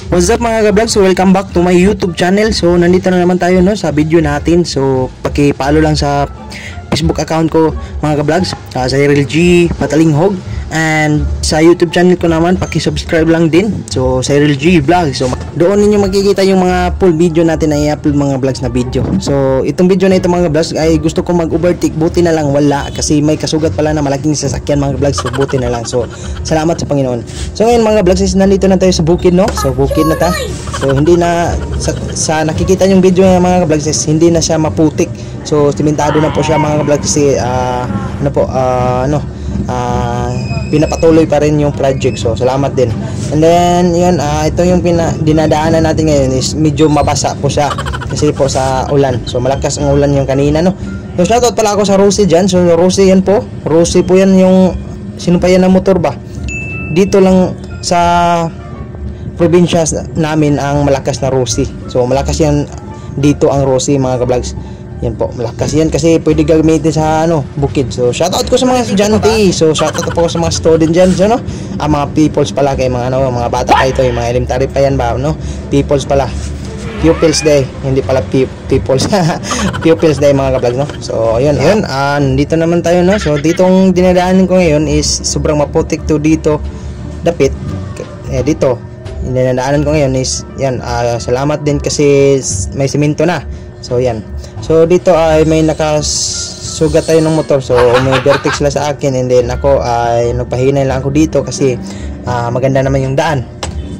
What's up mga ka-vlogs? So welcome back to my YouTube channel. So nandito na naman tayo sa video natin. So paki-follow lang sa Facebook account ko mga ka-vlogs, sa Cyril G Patalinghog, and sa YouTube channel ko naman paki-subscribe lang din. So Cyril G Vlog. So doon ninyo makikita yung mga full video natin na i-upload mga vlogs na video. So itong video na ito mga vlogs ay gusto ko mag-overtake, buti na lang wala kasi may kasugat pala na malaking sasakyan mga vlogs. So buti na lang. So salamat sa Panginoon. So ngayon mga vlogs is nandito na tayo sa bukid So bukid na ta. So hindi na sa nakikita yung video ng mga vlogs is hindi na siya maputik. So simentado na po siya mga vlogs kasi pinapatuloy pa rin yung project. So salamat din. And then yun, ito yung dinadaanan natin ngayon is medyo mabasa po siya kasi po sa ulan. So malakas ang ulan yung kanina So shoutout pala ako sa Rosie dyan. So Rosie yan po. Rosie po yan yung sino pa yan na motor ba? Dito lang sa probinsya namin ang malakas na Rosie. So malakas yan dito ang Rosie mga ka-vlogs. Yan po, malakas yan kasi pwede gagamitin sa bukid. So shoutout ko sa mga estudyante. So shoutout po sa mga student dyan. So mga peoples pala kay mga mga bata pa ito, yung mga elementary pa yan ba, peoples pala. Pupils day, hindi pala peoples. Pupils day mga ka-vlogs So ayun, dito naman tayo So ditong dinadaanan ko ngayon is sobrang maputik to dito. Dapit dito dinadaanan ko ngayon is yan, salamat din kasi may simento na. So yan. So dito ay may nakasugat tayo ng motor. So may vertex la sa akin, and then ako ay nagpahinay lang ako dito kasi maganda naman yung daan.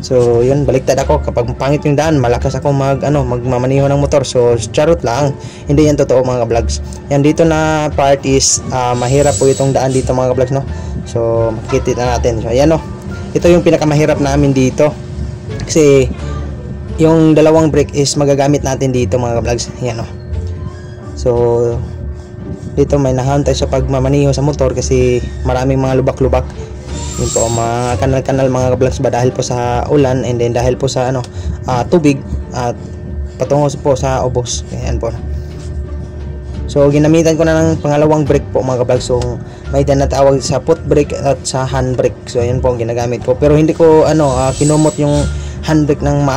So yun, baliktad ako kapag pangit yung daan, malakas ako magmamaniho ng motor. So charot lang, hindi yan totoo mga ka-vlogs. Yan dito na part is mahirap po itong daan dito mga ka-vlogs So makikita na natin. So ayan ito yung pinakamahirap namin dito kasi yung dalawang brake is magagamit natin dito mga ka-vlogs. Yan So dito may nahantay sa pagmamaniho sa motor kasi maraming mga lubak-lubak. Yun po, mga kanal-kanal mga ka-vlogs ba dahil po sa ulan, and then dahil po sa tubig at patungo po sa ubos. Ayan po. So ginamitan ko na ng pangalawang brake po mga ka-vlogs. So may tinatawag sa foot brake at sa hand brake. So ayan po ang ginagamit ko. Pero hindi ko kinumot yung handbrake ng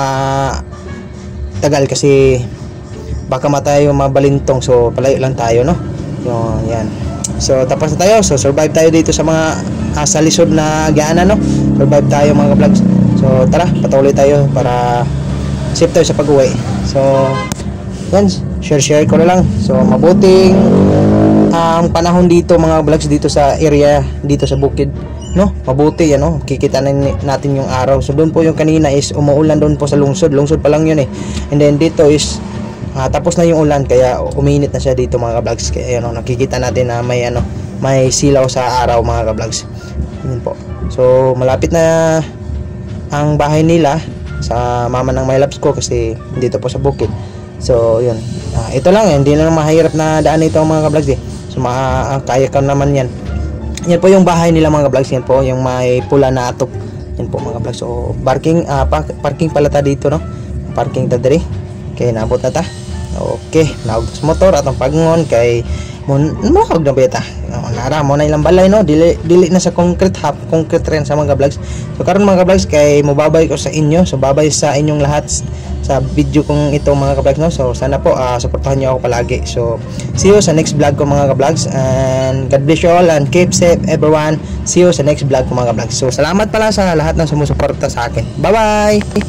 tagal kasi baka matayo mabalintong. So palayo lang tayo yan. So tapos na tayo. So survive tayo dito sa mga sa lisod na gaanan survive tayo mga ka-vlogs. So tara, patuloy tayo para safe tayo sa pag-uwi. So yan, share ko na lang. So mabuting ang panahon dito mga vlogs dito sa area dito sa bukid mabuti kikita natin yung araw. So doon po yung kanina is umuulan doon po sa lungsod pa lang yun and then dito is tapos na yung ulan kaya uminit na siya dito mga ka-vlogs. Kaya nakikita natin na may silaw sa araw mga ka-vlogs. Yun po. So malapit na ang bahay nila sa mama ng my loves ko kasi dito po sa bukid. So yun, ito lang hindi na mahirap na daan ito mga ka-vlogs So kaya ka naman yan. Yan po yung bahay nila mga ka-vlogs. Yan po yung may pula na atop. Yan po mga ka-vlogs. So parking pala ta dito parking ta diri. Okay, naabot na ta. Okay, naog sa motor atong pagngon kay mohog na beta. Nara mo na ilang balay dili na sa concrete, half concrete rin sa mga vlogs. So karon mga vlogs kay mobabay ko sa inyo. So babay sa inyong lahat sa video kong ito mga ka-vlogs So sana po suportahan niyo ako palagi. So see you sa next vlog ko mga ka-vlogs, and God bless you all and keep safe everyone. See you sa next vlog ko mga ka-vlogs. So salamat pala sa lahat ng sumusuporta sa akin. Bye bye.